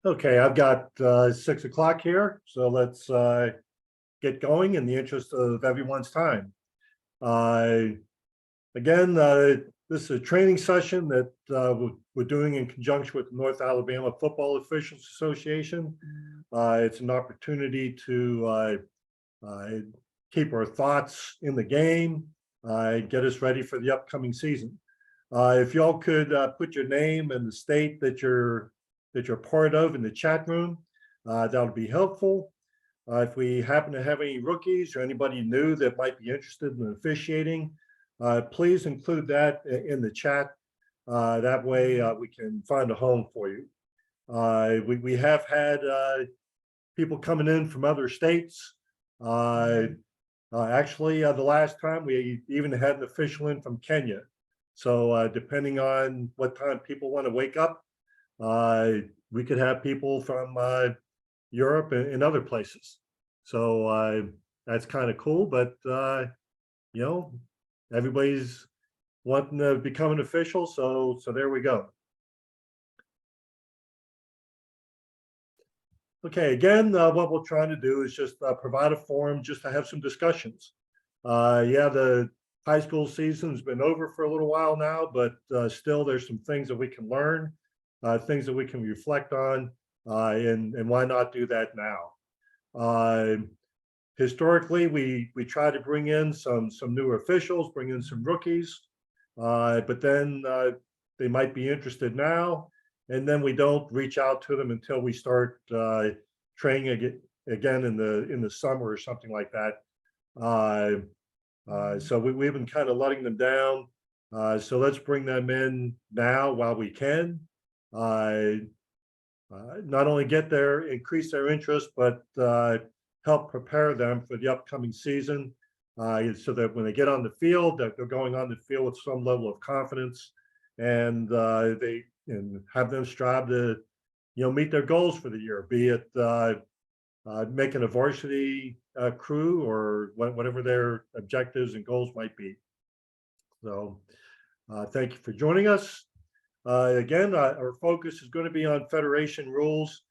Okay, I've got 6 o'clock here, so let's get going in the interest of everyone's time. Uh, Again, this is a training session that we're doing in conjunction with the North Alabama Football Officials Association. It's an opportunity to uh, keep our thoughts in the game, get us ready for the upcoming season. If y'all could put your name and the state that you're part of in the chat room, that would be helpful. If we happen to have any rookies or anybody new that might be interested in officiating, please include that in the chat. That way we can find a home for you. We have had people coming in from other states. Actually, the last time we even had an official in from Kenya. So depending on what time people want to wake up, we could have people from Europe and other places. So that's kind of cool, but you know, everybody's wanting to become an official. So there we go. Okay, again, what we're trying to do is just provide a forum just to have some discussions. Yeah, the high school season's been over for a little while now, but still there's some things that we can learn, things that we can reflect on, and why not do that now? Historically, we try to bring in some new officials, bring in some rookies, but then they might be interested now, and then we don't reach out to them until we start training again in the summer or something like that. So we've been kind of letting them down. So let's bring them in now while we can. Not only increase their interest, but help prepare them for the upcoming season, so that when they get on the field, that they're going on the field with some level of confidence, and they and have them strive to, meet their goals for the year, be it making a varsity crew or whatever their objectives and goals might be. So thank you for joining us. Again, our focus is going to be on federation rules.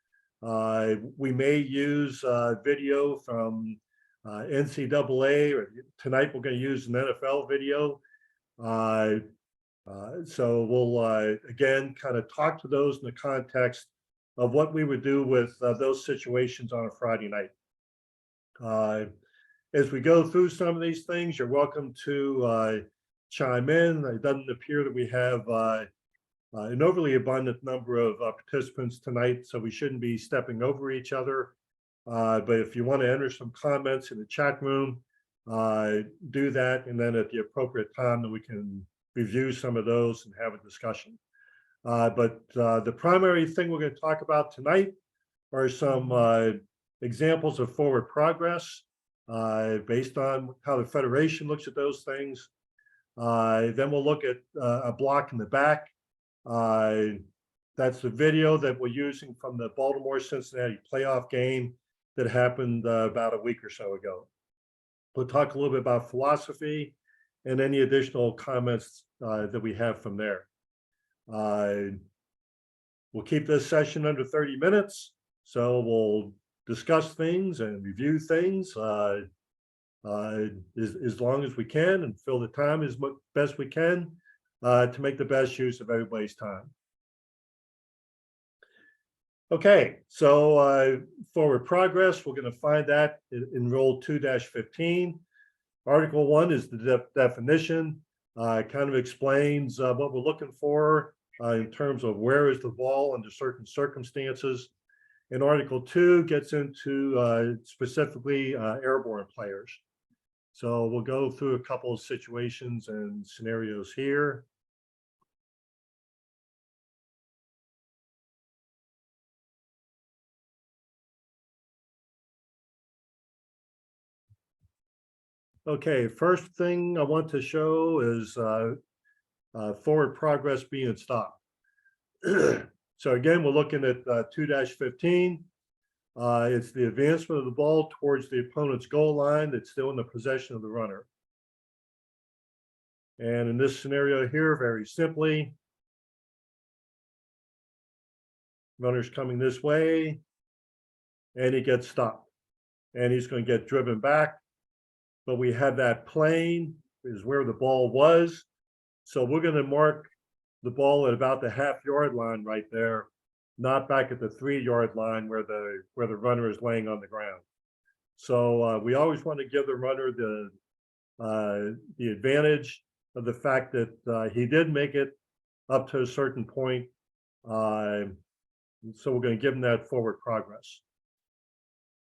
We may use video from NCAA, or tonight we're going to use an NFL video. So we'll again kind of talk to those in the context of what we would do with those situations on a Friday night. As we go through some of these things, you're welcome to chime in. It doesn't appear that we have an overly abundant number of participants tonight, so we shouldn't be stepping over each other. But if you want to enter some comments in the chat room, do that, and then at the appropriate time, that we can review some of those and have a discussion. But the primary thing we're going to talk about tonight are some examples of forward progress based on how the Federation looks at those things. Then we'll look at a block in the back. That's the video that we're using from the Baltimore-Cincinnati playoff game that happened about a week or so ago. We'll talk a little bit about philosophy and any additional comments that we have from there. We'll keep this session under 30 minutes, so we'll discuss things and review things as long as we can, and fill the time as best we can to make the best use of everybody's time. Okay, so forward progress, we're going to find that in Rule 2-15. Article 1 is the definition. It kind of explains what we're looking for in terms of where is the ball under certain circumstances. And Article 2 gets into specifically airborne players. So we'll go through a couple of situations and scenarios here. Okay, first thing I want to show is forward progress being stopped. So again, we're looking at 2-15. It's the advancement of the ball towards the opponent's goal line that's still in the possession of the runner. And in this scenario here, very simply, Runner's coming this way, and he gets stopped. And he's going to get driven back. But we have that plane is where the ball was. So we're going to mark the ball at about the half-yard line right there, not back at the 3-yard line where the runner is laying on the ground. So we always want to give the runner the advantage of the fact that he did make it up to a certain point. So we're going to give him that forward progress.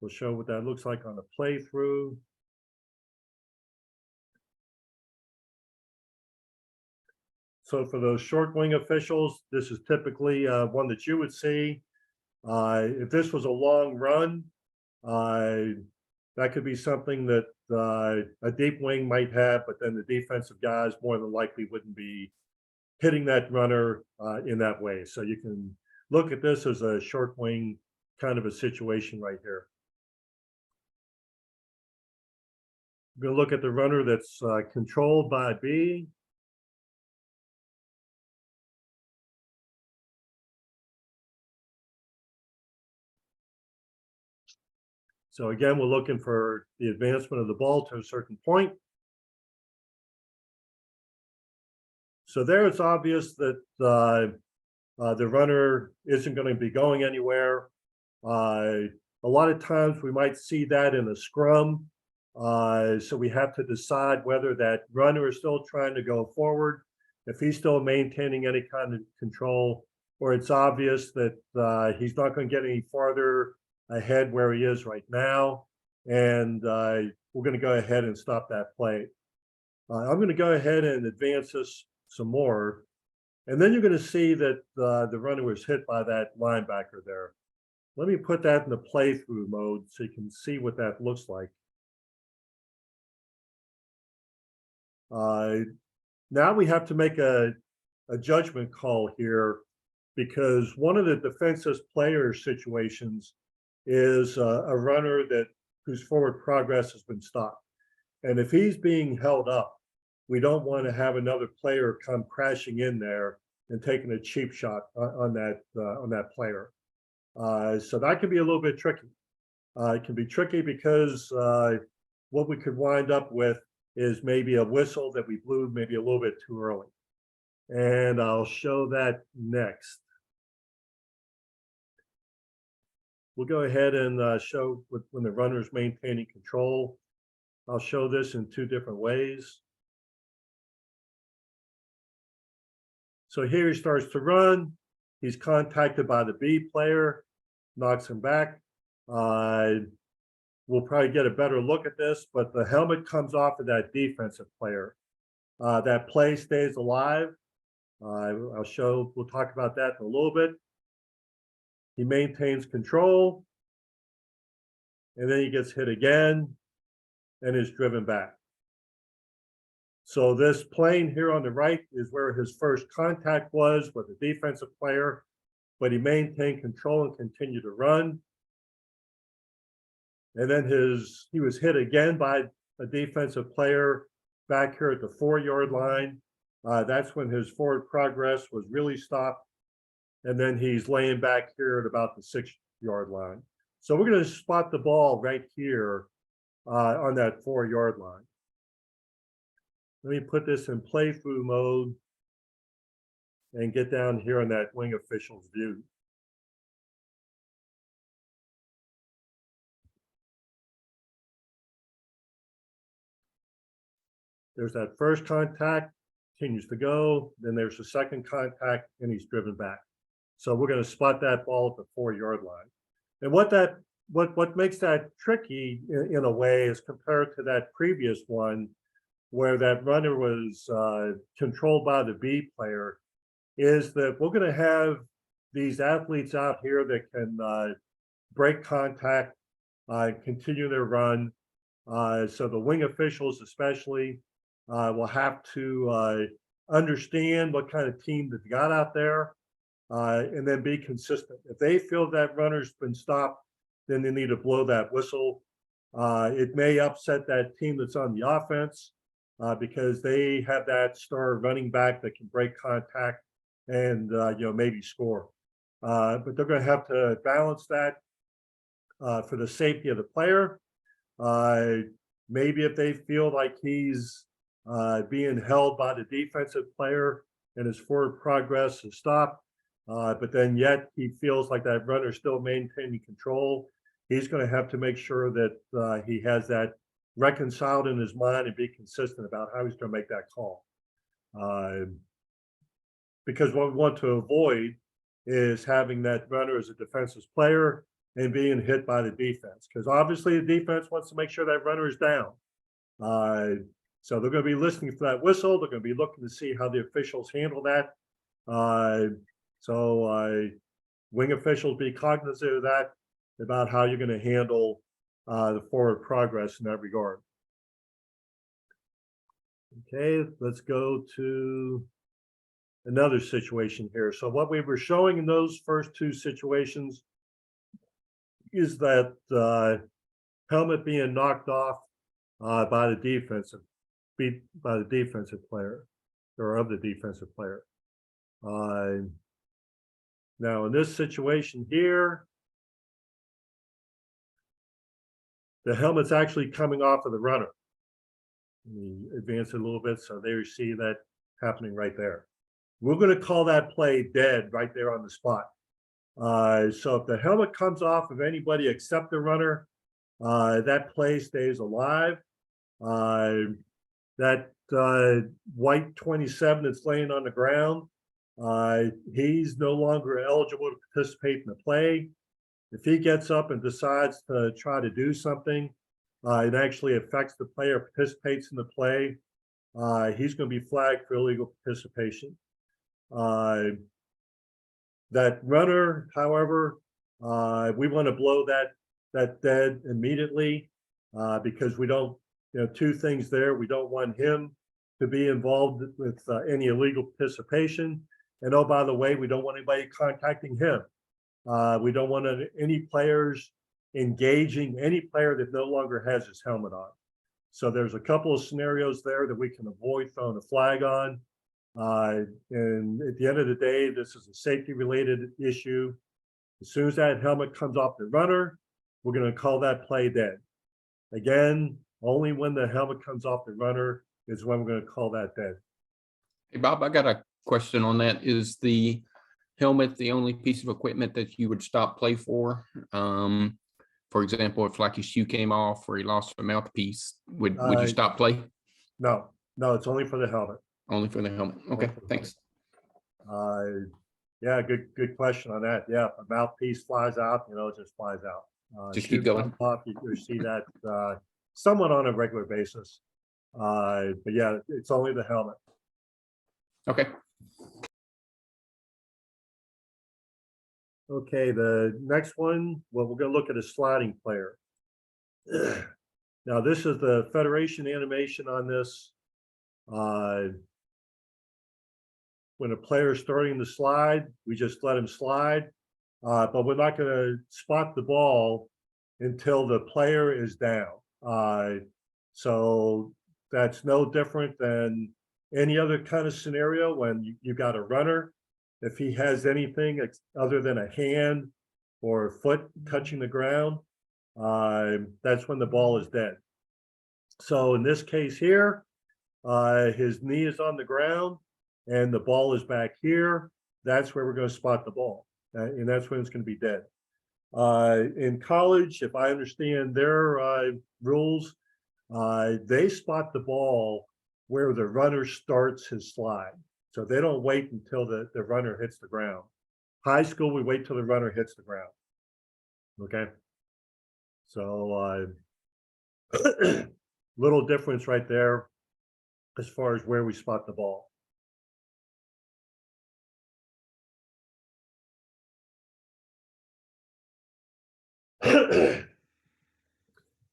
We'll show what that looks like on the playthrough. So for those short wing officials, this is typically one that you would see. If this was a long run, that could be something that a deep wing might have, but then the defensive guys more than likely wouldn't be hitting that runner in that way. So you can look at this as a short wing kind of a situation right here. We're going to look at the runner that's controlled by B. So again, we're looking for the advancement of the ball to a certain point. So there it's obvious that the runner isn't going to be going anywhere. A lot of times we might see that in a scrum. So we have to decide whether that runner is still trying to go forward, if he's still maintaining any kind of control, or it's obvious that he's not going to get any farther ahead where he is right now. And we're going to go ahead and stop that play. I'm going to go ahead and advance this some more. And then you're going to see that the runner was hit by that linebacker there. Let me put that in the playthrough mode so you can see what that looks like. Now we have to make a judgment call here, because one of the defensive player situations is a runner whose forward progress has been stopped. And if he's being held up, we don't want to have another player come crashing in there and taking a cheap shot on that player. So that can be a little bit tricky. It can be tricky because what we could wind up with is maybe a whistle that we blew maybe a little bit too early. And I'll show that next. We'll go ahead and show when the runner is maintaining control. I'll show this in 2 different ways. So here he starts to run. He's contacted by the B player, knocks him back. We'll probably get a better look at this, but the helmet comes off of that defensive player. That play stays alive. We'll talk about that in a little bit. He maintains control, and then he gets hit again and is driven back. So this plane here on the right is where his first contact was with the defensive player, but he maintained control and continued to run. And then he was hit again by a defensive player back here at the 4-yard line. That's when his forward progress was really stopped. And then he's laying back here at about the 6-yard line. So we're going to spot the ball right here on that 4-yard line. Let me put this in playthrough mode and get down here on that wing official's view. There's that first contact, continues to go. Then there's the second contact, and he's driven back. So we're going to spot that ball at the 4-yard line. And what makes that tricky in a way is compared to that previous one, where that runner was controlled by the B player, is that we're going to have these athletes out here that can break contact, continue their run. So the wing officials especially will have to understand what kind of team they've got out there, and then be consistent. If they feel that runner's been stopped, then they need to blow that whistle. It may upset that team that's on the offense because they have that star running back that can break contact and maybe score. but they're going to have to balance that for the safety of the player. Maybe if they feel like he's being held by the defensive player and his forward progress is stopped, but then yet he feels like that runner is still maintaining control, he's going to have to make sure that he has that reconciled in his mind and be consistent about how he's going to make that call. Because what we want to avoid is having that runner as a defensive player and being hit by the defense, because obviously the defense wants to make sure that runner is down. So they're going to be listening for that whistle. They're going to be looking to see how the officials handle that. So wing officials be cognizant of that, about how you're going to handle the forward progress in that regard. Okay, let's go to another situation here. So what we were showing in those first two situations is that helmet being knocked off by the defensive player, or of the defensive player. Now in this situation here, the helmet's actually coming off of the runner. Let me advance it a little bit so there you see that happening right there. We're going to call that play dead right there on the spot. So if the helmet comes off of anybody except the runner, that play stays alive. That white 27 that's laying on the ground, he's no longer eligible to participate in the play. If he gets up and decides to try to do something, it actually affects the player participates in the play, he's going to be flagged for illegal participation. That runner, however, we want to blow that dead immediately, because we don't, two things there. We don't want him to be involved with any illegal participation. And oh, by the way, we don't want anybody contacting him. We don't want any players engaging any player that no longer has his helmet on. So there's a couple of scenarios there that we can avoid throwing a flag on. And at the end of the day, this is a safety related issue. As soon as that helmet comes off the runner, we're going to call that play dead. Again, only when the helmet comes off the runner is when we're going to call that dead. Hey, Bob, I got a question on that. Is the helmet the only piece of equipment that you would stop play for? For example, if like his shoe came off or he lost a mouthpiece, would you stop play? No, it's only for the helmet. Only for the helmet. Okay, thanks. Yeah, good question on that. Yeah, if a mouthpiece flies out, it just flies out. Just keep going. Off, you see that somewhat on a regular basis. But yeah, it's only the helmet. Okay. Okay, the next one, well, we're going to look at a sliding player. Now, this is the Federation animation on this. When a player is starting to slide, we just let him slide, but we're not going to spot the ball until the player is down. So that's no different than any other kind of scenario when you got a runner. If he has anything other than a hand or a foot touching the ground, that's when the ball is dead. So in this case here, his knee is on the ground and the ball is back here. That's where we're going to spot the ball. And that's when it's going to be dead. In college, if I understand their rules, they spot the ball where the runner starts his slide. So they don't wait until the runner hits the ground. High school, we wait till the runner hits the ground. Okay. So little difference right there as far as where we spot the ball.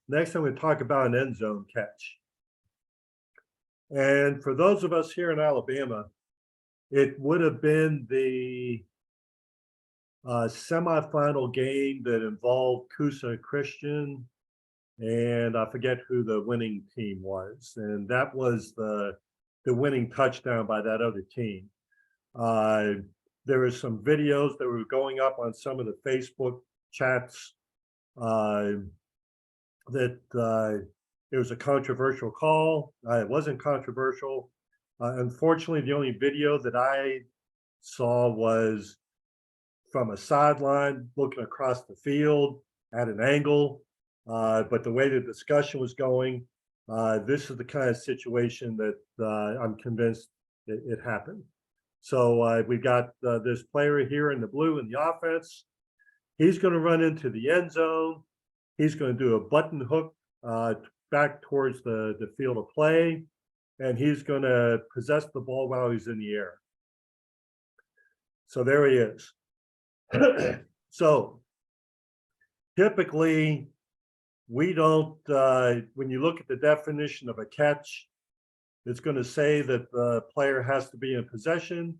Next, I'm going to talk about an end zone catch. And for those of us here in Alabama, it would have been the semifinal game that involved Coosa Christian, and I forget who the winning team was. And that was the winning touchdown by that other team. There was some videos that were going up on some of the Facebook chats that it was a controversial call. It wasn't controversial. Unfortunately, the only video that I saw was from a sideline looking across the field at an angle. But the way the discussion was going, this is the kind of situation that I'm convinced it happened. So we've got this player here in the blue in the offense. He's going to run into the end zone. He's going to do a button hook back towards the field of play, and he's going to possess the ball while he's in the air. So there he is. So typically, we don't, when you look at the definition of a catch, it's going to say that the player has to be in possession,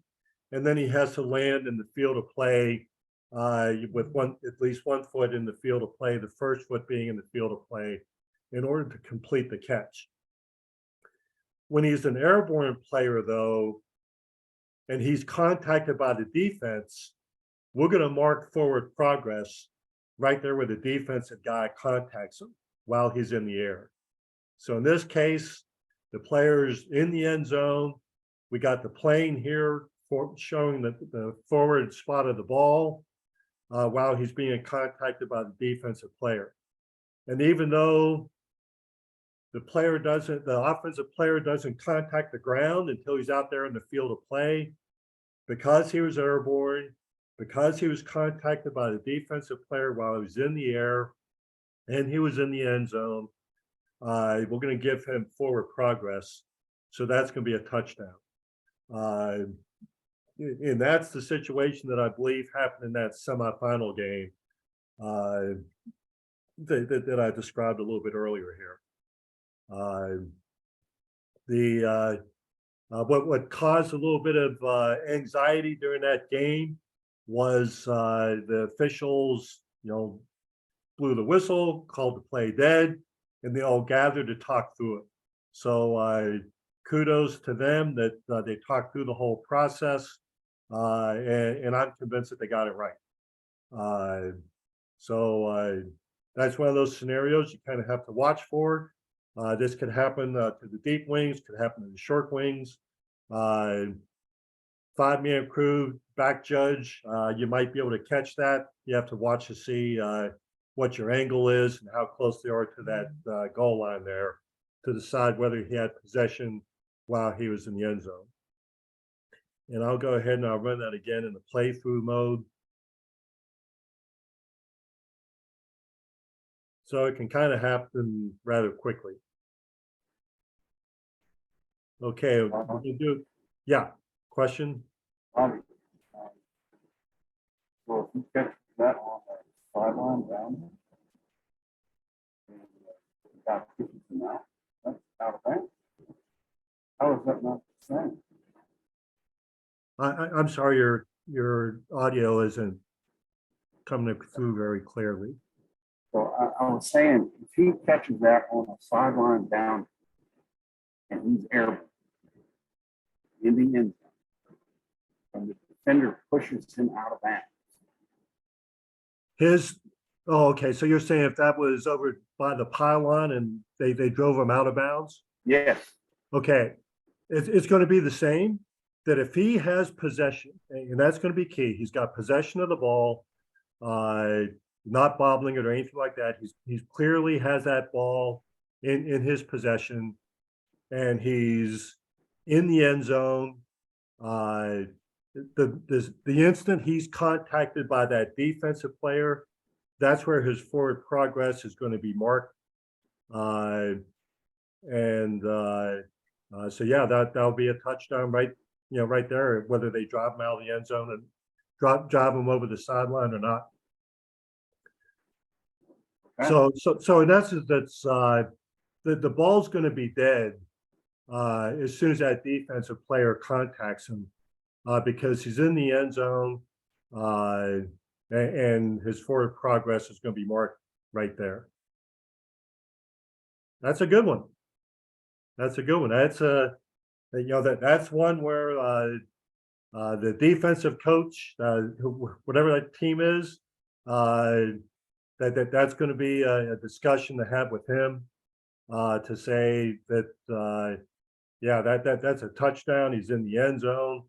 and then he has to land in the field of play with at least 1 foot in the field of play, the first foot being in the field of play, in order to complete the catch. When he's an airborne player, though, and he's contacted by the defense, we're going to mark forward progress right there where the defensive guy contacts him while he's in the air. So in this case, the player's in the end zone. We got the plane here showing the forward spot of the ball while he's being contacted by the defensive player. And even though the offensive player doesn't contact the ground until he's out there in the field of play, because he was airborne, because he was contacted by the defensive player while he was in the air, and he was in the end zone, we're going to give him forward progress. So that's going to be a touchdown. And that's the situation that I believe happened in that semifinal game that I described a little bit earlier here. What caused a little bit of anxiety during that game was the officials, blew the whistle, called the play dead, and they all gathered to talk through it. So kudos to them that they talked through the whole process, and I'm convinced that they got it right. So that's one of those scenarios you kind of have to watch for. This could happen to the deep wings, could happen to the short wings. 5-man crew, back judge, you might be able to catch that. You have to watch to see what your angle is and how close they are to that goal line there to decide whether he had possession while he was in the end zone. And I'll go ahead and I'll run that again in the playthrough mode. So it can kind of happen rather quickly. Okay, we can do, yeah, question? So if you catch that on the sideline down, and about 50 now, that's out of bounds. How is that not the same? I'm sorry, your audio isn't coming through very clearly. So I was saying, if he catches that on the sideline down, and he's airborne in the end zone, and the defender pushes him out of bounds. Okay, so you're saying if that was over by the pylon and they drove him out of bounds? Yes. Okay, it's going to be the same, that if he has possession, and that's going to be key, he's got possession of the ball, not bobbling it or anything like that. He's clearly has that ball in his possession, and he's in the end zone. The instant he's contacted by that defensive player, that's where his forward progress is going to be marked. So yeah, that'll be a touchdown right there, whether they drive him out of the end zone and drive him over the sideline or not. Okay. So in essence, that's the ball's going to be dead as soon as that defensive player contacts him, because he's in the end zone, and his forward progress is going to be marked right there. That's a good one. That's a good one. That's that's one where The defensive coach, whatever that team is, that's going to be a discussion to have with him to say that, yeah, that's a touchdown. He's in the end zone.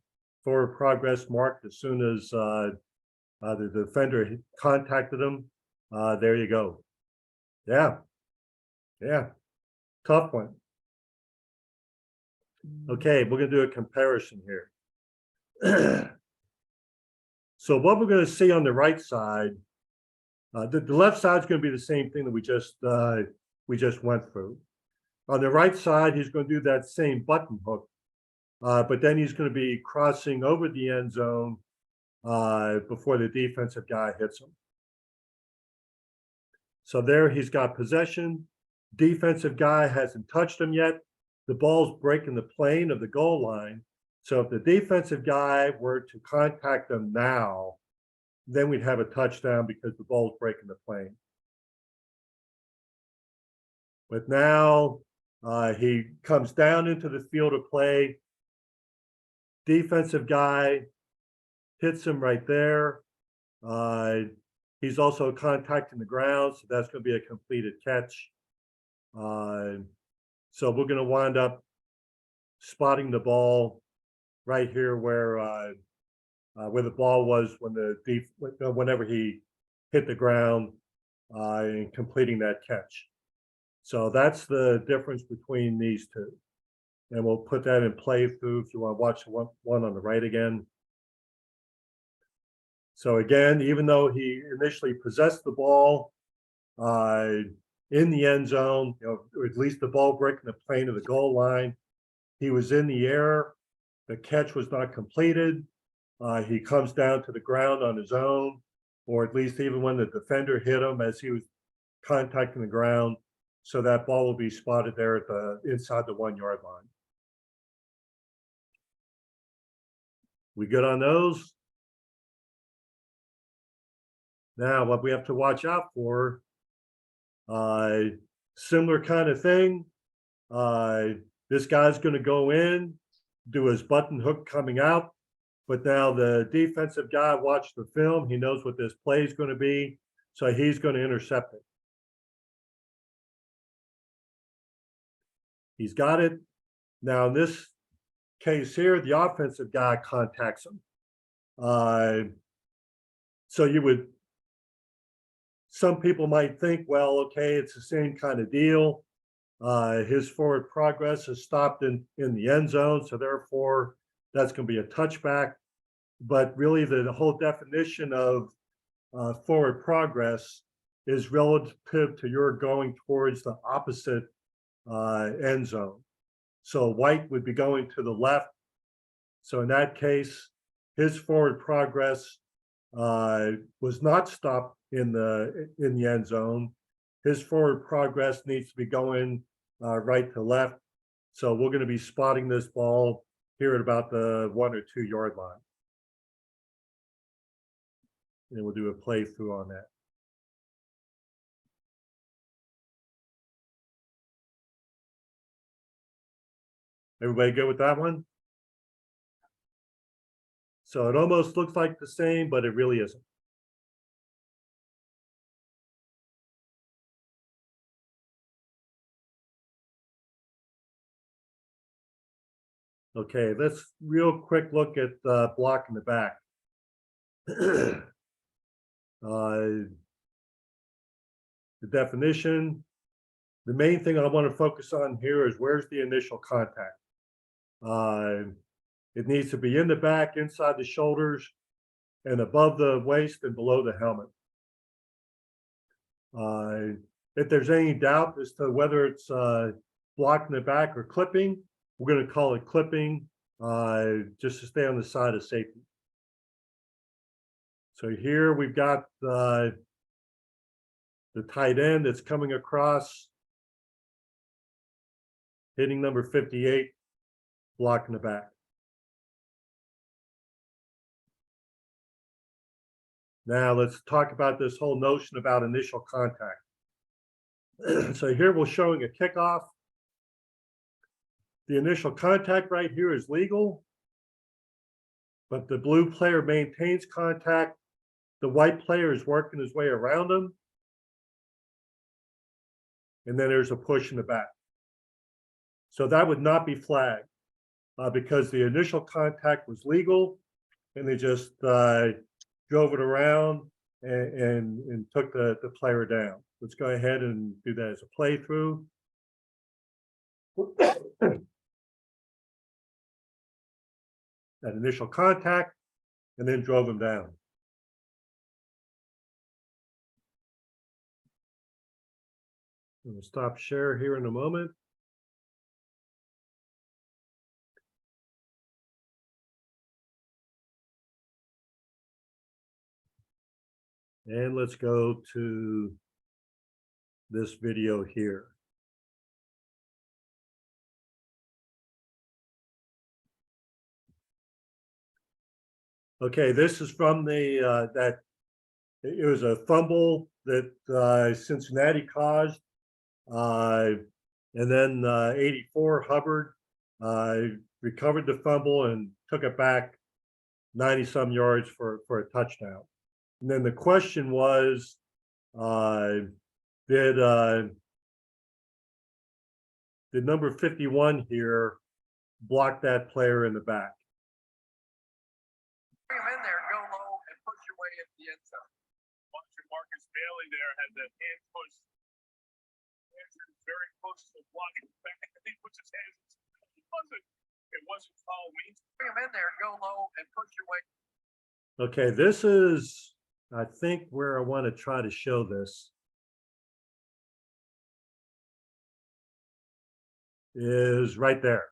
Forward progress marked as soon as the defender contacted him. There you go. Yeah. Yeah. Tough one. Okay, we're going to do a comparison here. So what we're going to see on the right side, the left side is going to be the same thing that we just went through. On the right side, he's going to do that same button hook, but then he's going to be crossing over the end zone before the defensive guy hits him. So there he's got possession. Defensive guy hasn't touched him yet. The ball's breaking the plane of the goal line. So if the defensive guy were to contact him now, then we'd have a touchdown because the ball's breaking the plane. But now he comes down into the field of play. Defensive guy hits him right there. He's also contacting the ground, so that's going to be a completed catch. So we're going to wind up spotting the ball right here where the ball was when whenever he hit the ground and completing that catch. So that's the difference between these two. And we'll put that in playthrough if you want to watch the one on the right again. So again, even though he initially possessed the ball in the end zone, or at least the ball breaking the plane of the goal line, he was in the air. The catch was not completed. He comes down to the ground on his own, or at least even when the defender hit him as he was contacting the ground. So that ball will be spotted there at inside the 1 yard line. We good on those? Now, what we have to watch out for, similar kind of thing. This guy's going to go in, do his button hook coming out, but now the defensive guy watched the film. He knows what this play is going to be, so he's going to intercept it. He's got it. Now, in this case here, the offensive guy contacts him. So some people might think, well, okay, it's the same kind of deal. His forward progress is stopped in the end zone, so therefore that's going to be a touchback. But really, the whole definition of forward progress is relative to your going towards the opposite end zone. So White would be going to the left. So in that case, his forward progress was not stopped in the end zone. His forward progress needs to be going right to left. So we're going to be spotting this ball here at about the 1 or 2 yard line. And we'll do a playthrough on that. Everybody good with that one? So it almost looks like the same, but it really isn't. Okay, let's real quick look at block in the back. The definition, the main thing I want to focus on here is where's the initial contact. It needs to be in the back, inside the shoulders, and above the waist and below the helmet. If there's any doubt as to whether it's blocking the back or clipping, we're going to call it clipping just to stay on the side of safety. So here we've got the tight end that's coming across, hitting number 58, blocking the back. Now let's talk about this whole notion about initial contact. So here we're showing a kickoff. The initial contact right here is legal. but the blue player maintains contact. The white player is working his way around him. And then there's a push in the back. So that would not be flagged because the initial contact was legal and they just drove it around and took the player down. Let's go ahead and do that as a playthrough. That initial contact and then drove him down. I'm going to stop share here in a moment. And let's go to this video here. Okay, this is from the that it was a fumble that Cincinnati caused, and then 84 Hubbard recovered the fumble and took it back 90 some yards for a touchdown. And then the question was, did number 51 here block that player in the back? Bring him in there, go low, and push your way into the end zone. Watching Marcus Bailey there had the hand push. Very close to blocking back. He puts his hands. It wasn't foul me. Bring him in there, go low, and push your way. Okay, this is, I think, where I want to try to show this. Is right there.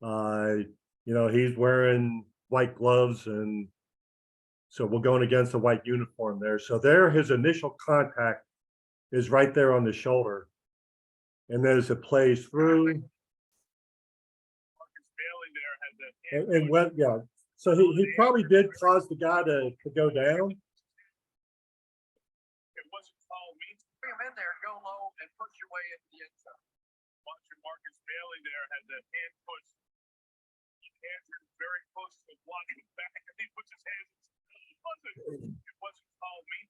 You know, he's wearing white gloves, and so we're going against a white uniform there. So there, his initial contact is right there on the shoulder. And then as it plays through. Marcus Bailey there had the hand And what, yeah. So he probably did cause the guy to go down. It wasn't foul me. Bring him in there, go low, and push your way into the end zone. Watching Marcus Bailey there had the hand push. Hands are very close to blocking back. He puts his hands. It wasn't foul me.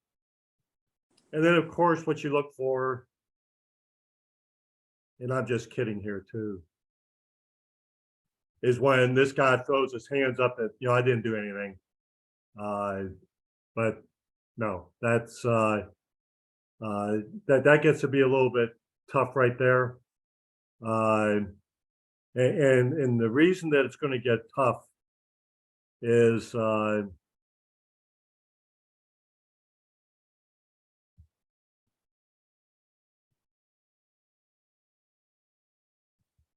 And then, of course, what you look for, and I'm just kidding here too, is when this guy throws his hands up that, you know, I didn't do anything. But no, that's that gets to be a little bit tough right there. And the reason that it's going to get tough is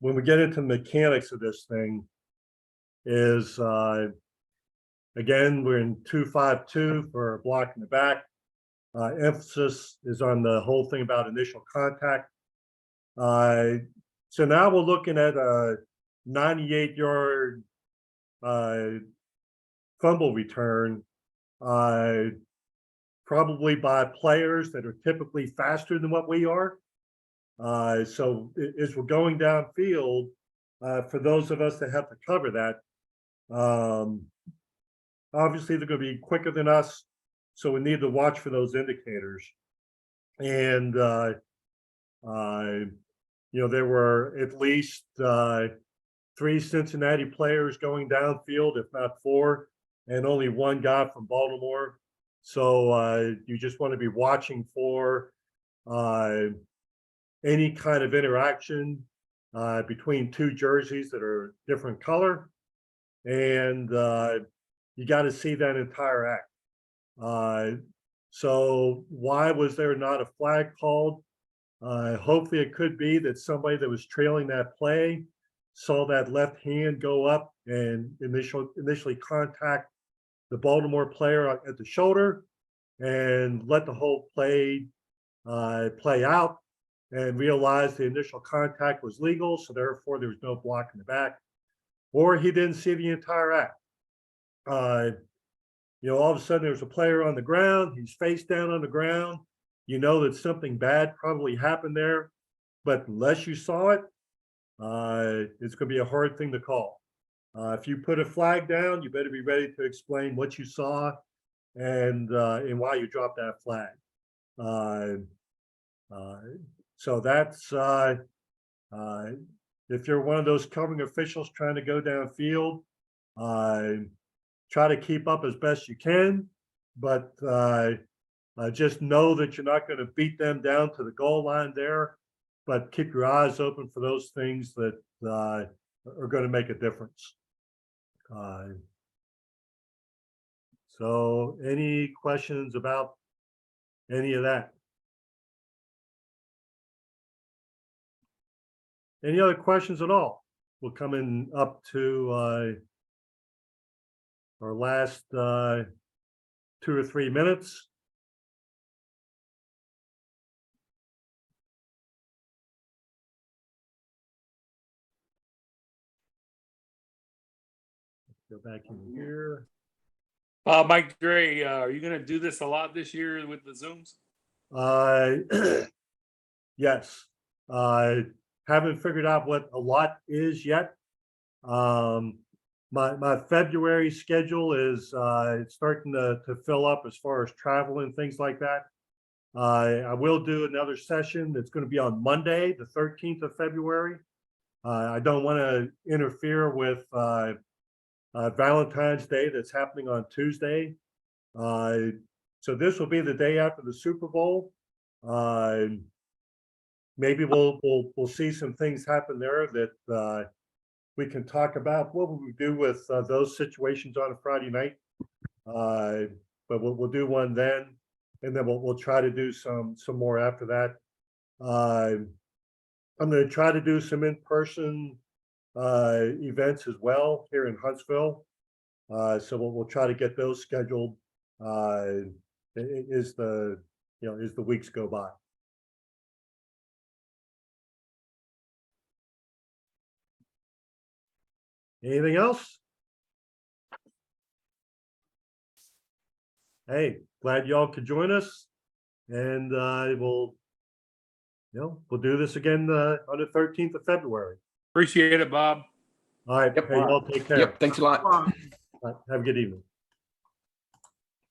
when we get into the mechanics of this thing is again, we're in 2-5-2 for blocking the back. Emphasis is on the whole thing about initial contact. So now we're looking at a 98-yard fumble return, probably by players that are typically faster than what we are. So as we're going downfield, for those of us that have to cover that, obviously they're going to be quicker than us, so we need to watch for those indicators. And you know, there were at least 3 Cincinnati players going downfield, if not 4, and only 1 guy from Baltimore. So you just want to be watching for any kind of interaction between 2 jerseys that are different color. And you got to see that entire act. So why was there not a flag called? Hopefully it could be that somebody that was trailing that play saw that left hand go up and initially contact the Baltimore player at the shoulder and let the whole play play out and realize the initial contact was legal, so therefore there was no block in the back, or he didn't see the entire act. You know, all of a sudden there's a player on the ground, he's face down on the ground. You know that something bad probably happened there, but unless you saw it, it's going to be a hard thing to call. If you put a flag down, you better be ready to explain what you saw and why you dropped that flag. So that's, if you're one of those covering officials trying to go downfield, try to keep up as best you can, but just know that you're not going to beat them down to the goal line there, but keep your eyes open for those things that are going to make a difference. So any questions about any of that? Any other questions at all? We're coming up to our last 2 or 3 minutes. Go back in here. Mike Gray, are you going to do this a lot this year with the Zooms? Yes. I haven't figured out what a lot is yet. My February schedule is starting to fill up as far as travel and things like that. I will do another session that's going to be on Monday, the 13th of February. I don't want to interfere with Valentine's Day that's happening on Tuesday. So this will be the day after the Super Bowl. Maybe we'll see some things happen there that we can talk about. What would we do with those situations on a Friday night? But we'll do one then, and then we'll try to do some more after that. I'm going to try to do some in-person events as well here in Huntsville. So we'll try to get those scheduled as the weeks go by. Anything else? Hey, glad y'all could join us, and we'll do this again on the 13th of February. Appreciate it, Bob. All right, Yep. hey, y'all take care. Yep, thanks a lot. All right, have a good evening.